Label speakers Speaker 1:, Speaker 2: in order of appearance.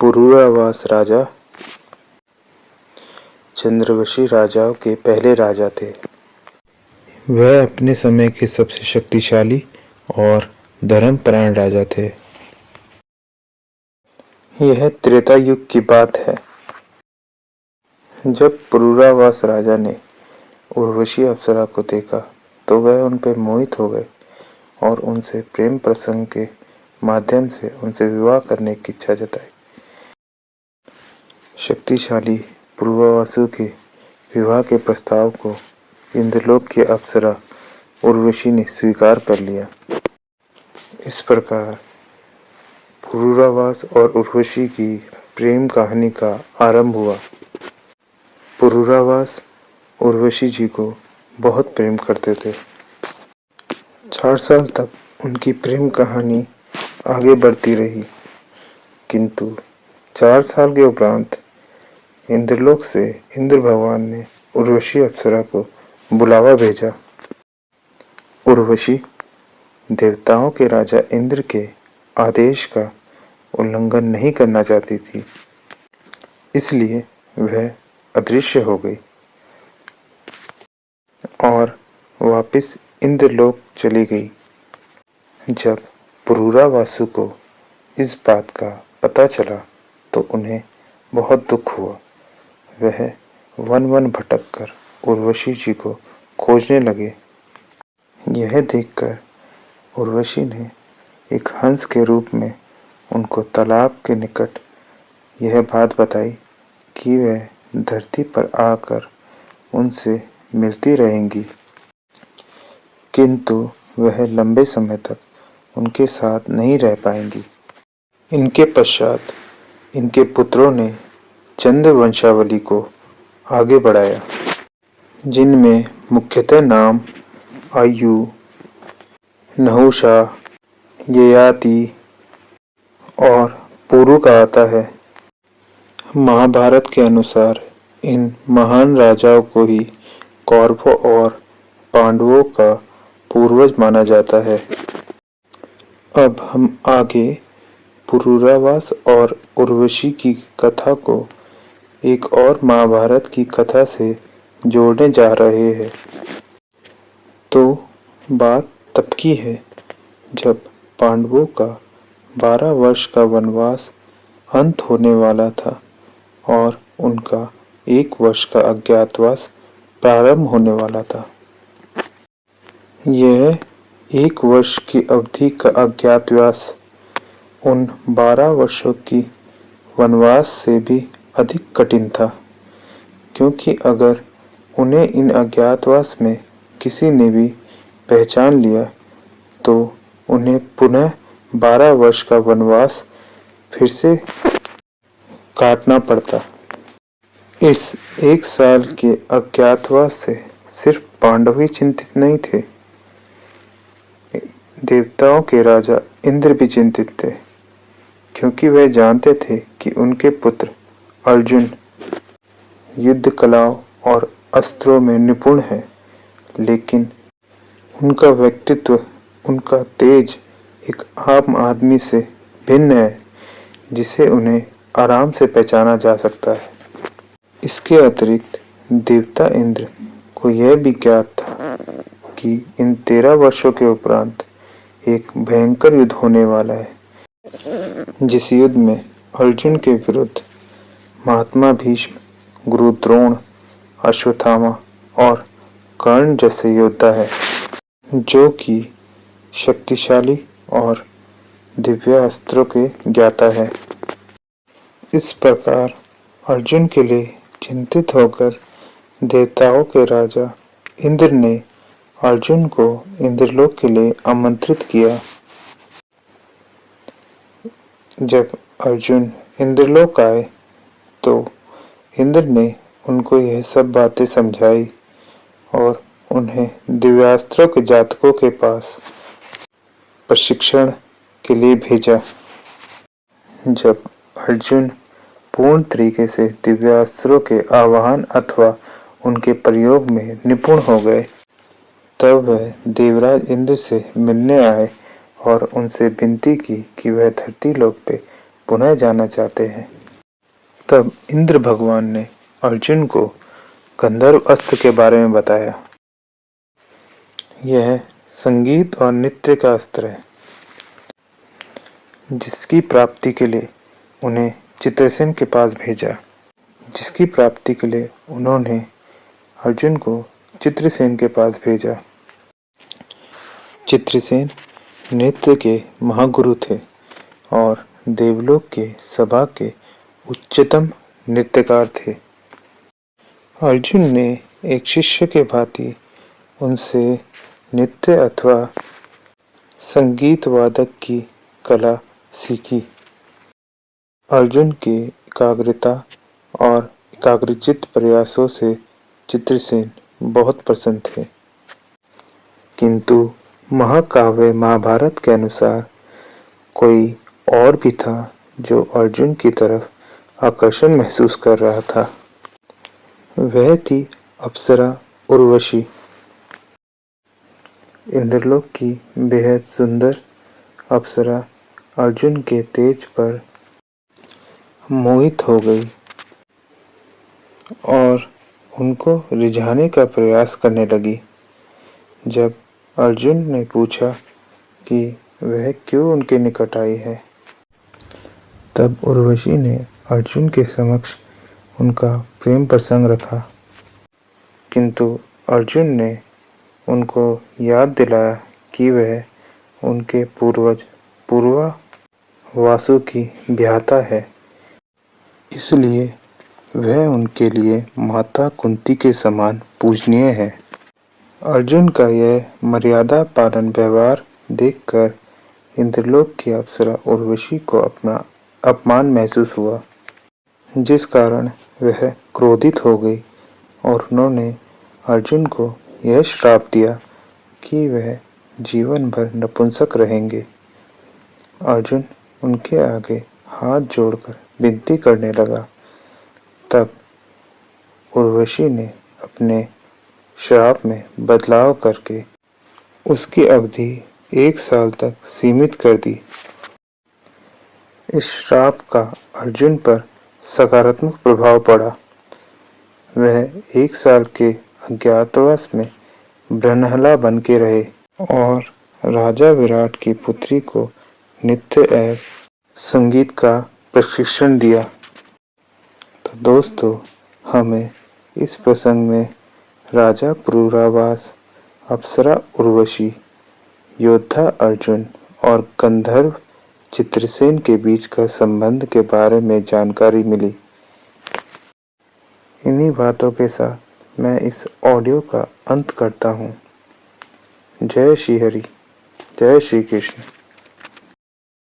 Speaker 1: पुरूरावास राजा चंद्रवंशी राजाओं के पहले राजा थे। वह अपने समय के सबसे शक्तिशाली और धर्मपरायण राजा थे। यह त्रेता युग की बात है, जब पुरूरावास राजा ने उर्वशी अप्सरा को देखा तो वह उन पर मोहित हो गए और उनसे प्रेम प्रसंग के माध्यम से उनसे विवाह करने की इच्छा जताई। शक्तिशाली पुरूरावासु के विवाह के प्रस्ताव को इंद्रलोक की अप्सरा उर्वशी ने स्वीकार कर लिया। इस प्रकार पुरूरावास और उर्वशी की प्रेम कहानी का आरंभ हुआ। पुरूरावास उर्वशी जी को बहुत प्रेम करते थे। 4 साल तक उनकी प्रेम कहानी आगे बढ़ती रही, किंतु 4 साल के उपरांत इंद्रलोक से इंद्र भगवान ने उर्वशी अप्सरा को बुलावा भेजा। उर्वशी देवताओं के राजा इंद्र के आदेश का उल्लंघन नहीं करना चाहती थी, इसलिए वह अदृश्य हो गई और वापस इंद्रलोक चली गई। जब पुरूरावासु को इस बात का पता चला तो उन्हें बहुत दुख हुआ। वह वन वन भटक कर उर्वशी जी को खोजने लगे। यह देखकर उर्वशी ने एक हंस के रूप में उनको तालाब के निकट यह बात बताई कि वह धरती पर आकर उनसे मिलती रहेंगी, किंतु वह लंबे समय तक उनके साथ नहीं रह पाएंगी। इनके पश्चात इनके पुत्रों ने चंद्र वंशावली को आगे बढ़ाया, जिनमें मुख्यतः नाम आयु, नहुषा, ययाति और पुरु का आता है। महाभारत के अनुसार इन महान राजाओं को ही कौरवों और पांडवों का पूर्वज माना जाता है। अब हम आगे पुरूरावास और उर्वशी की कथा को एक और महाभारत की कथा से जोड़ने जा रहे हैं। तो बात तब की है जब पांडवों का 12 वर्ष का वनवास अंत होने वाला था और उनका 1 वर्ष का अज्ञातवास प्रारंभ होने वाला था। यह 1 वर्ष की अवधि का अज्ञातवास उन 12 वर्षों की वनवास से भी अधिक कठिन था, क्योंकि अगर उन्हें इन अज्ञातवास में किसी ने भी पहचान लिया तो उन्हें पुनः 12 वर्ष का वनवास फिर से काटना पड़ता। इस 1 साल के अज्ञातवास से सिर्फ पांडव ही चिंतित नहीं थे, देवताओं के राजा इंद्र भी चिंतित थे, क्योंकि वह जानते थे कि उनके पुत्र अर्जुन युद्ध कलाओं और अस्त्रों में निपुण है, लेकिन उनका व्यक्तित्व, उनका तेज एक आम आदमी से भिन्न है, जिसे उन्हें आराम से पहचाना जा सकता है। इसके अतिरिक्त देवता इंद्र को यह भी ज्ञात था कि इन 13 वर्षों के उपरांत एक भयंकर युद्ध होने वाला है, जिस युद्ध में अर्जुन के विरुद्ध महात्मा भीष्म, गुरु द्रोण, अश्वत्थामा और कर्ण जैसे योद्धा है, जो कि शक्तिशाली और दिव्य अस्त्रों के ज्ञाता है। इस प्रकार अर्जुन के लिए चिंतित होकर देवताओं के राजा इंद्र ने अर्जुन को इंद्रलोक के लिए आमंत्रित किया। जब अर्जुन इंद्रलोक आए तो इंद्र ने उनको यह सब बातें समझाई और उन्हें दिव्यास्त्रों के जातकों के पास प्रशिक्षण के लिए भेजा। जब अर्जुन पूर्ण तरीके से दिव्यास्त्रों के आवाहन अथवा उनके प्रयोग में निपुण हो गए, तब वह देवराज इंद्र से मिलने आए और उनसे विनती की कि वह धरती लोक पे पुनः जाना चाहते हैं। तब इंद्र भगवान ने अर्जुन को गंधर्व अस्त्र के बारे में बताया। यह संगीत और नृत्य का अस्त्र है, जिसकी प्राप्ति के लिए उन्हें चित्रसेन के पास भेजा। जिसकी प्राप्ति के लिए उन्होंने अर्जुन को चित्रसेन के पास भेजा। चित्रसेन नृत्य के महागुरु थे और देवलोक के सभा के उच्चतम नृत्यकार थे। अर्जुन ने एक शिष्य के भांति उनसे नृत्य अथवा संगीत वादक की कला सीखी। अर्जुन की एकाग्रता और एकाग्रचित्त प्रयासों से चित्रसेन बहुत प्रसन्न थे। किंतु महाकाव्य महाभारत के अनुसार कोई और भी था जो अर्जुन की तरफ आकर्षण महसूस कर रहा था। वह थी अप्सरा उर्वशी। इंद्रलोक की बेहद सुंदर अप्सरा अर्जुन के तेज पर मोहित हो गई और उनको रिझाने का प्रयास करने लगी। जब अर्जुन ने पूछा कि वह क्यों उनके निकट आई है, तब उर्वशी ने अर्जुन के समक्ष उनका प्रेम प्रसंग रखा। किंतु अर्जुन ने उनको याद दिलाया कि वह उनके पूर्वज पूर्वा वासु की भ्राता है, इसलिए वह उनके लिए माता कुंती के समान पूजनीय है। अर्जुन का यह मर्यादा पालन व्यवहार देखकर इंद्रलोक की अप्सरा उर्वशी को अपना अपमान महसूस हुआ, जिस कारण वह क्रोधित हो गई और उन्होंने अर्जुन को यह श्राप दिया कि वह जीवन भर नपुंसक रहेंगे। अर्जुन उनके आगे हाथ जोड़कर विनती करने लगा। तब उर्वशी ने अपने श्राप में बदलाव करके उसकी अवधि 1 साल तक सीमित कर दी। इस श्राप का अर्जुन पर सकारात्मक प्रभाव पड़ा। वह 1 साल के अज्ञातवास में ब्रह्महला बन के रहे और राजा विराट की पुत्री को नृत्य एवं संगीत का प्रशिक्षण दिया। तो दोस्तों, हमें इस प्रसंग में राजा पुरूरवास, अप्सरा उर्वशी, योद्धा अर्जुन और गंधर्व चित्रसेन के बीच का संबंध के बारे में जानकारी मिली। इन्हीं बातों के साथ मैं इस ऑडियो का अंत करता हूँ। जय श्री हरि, जय श्री कृष्ण।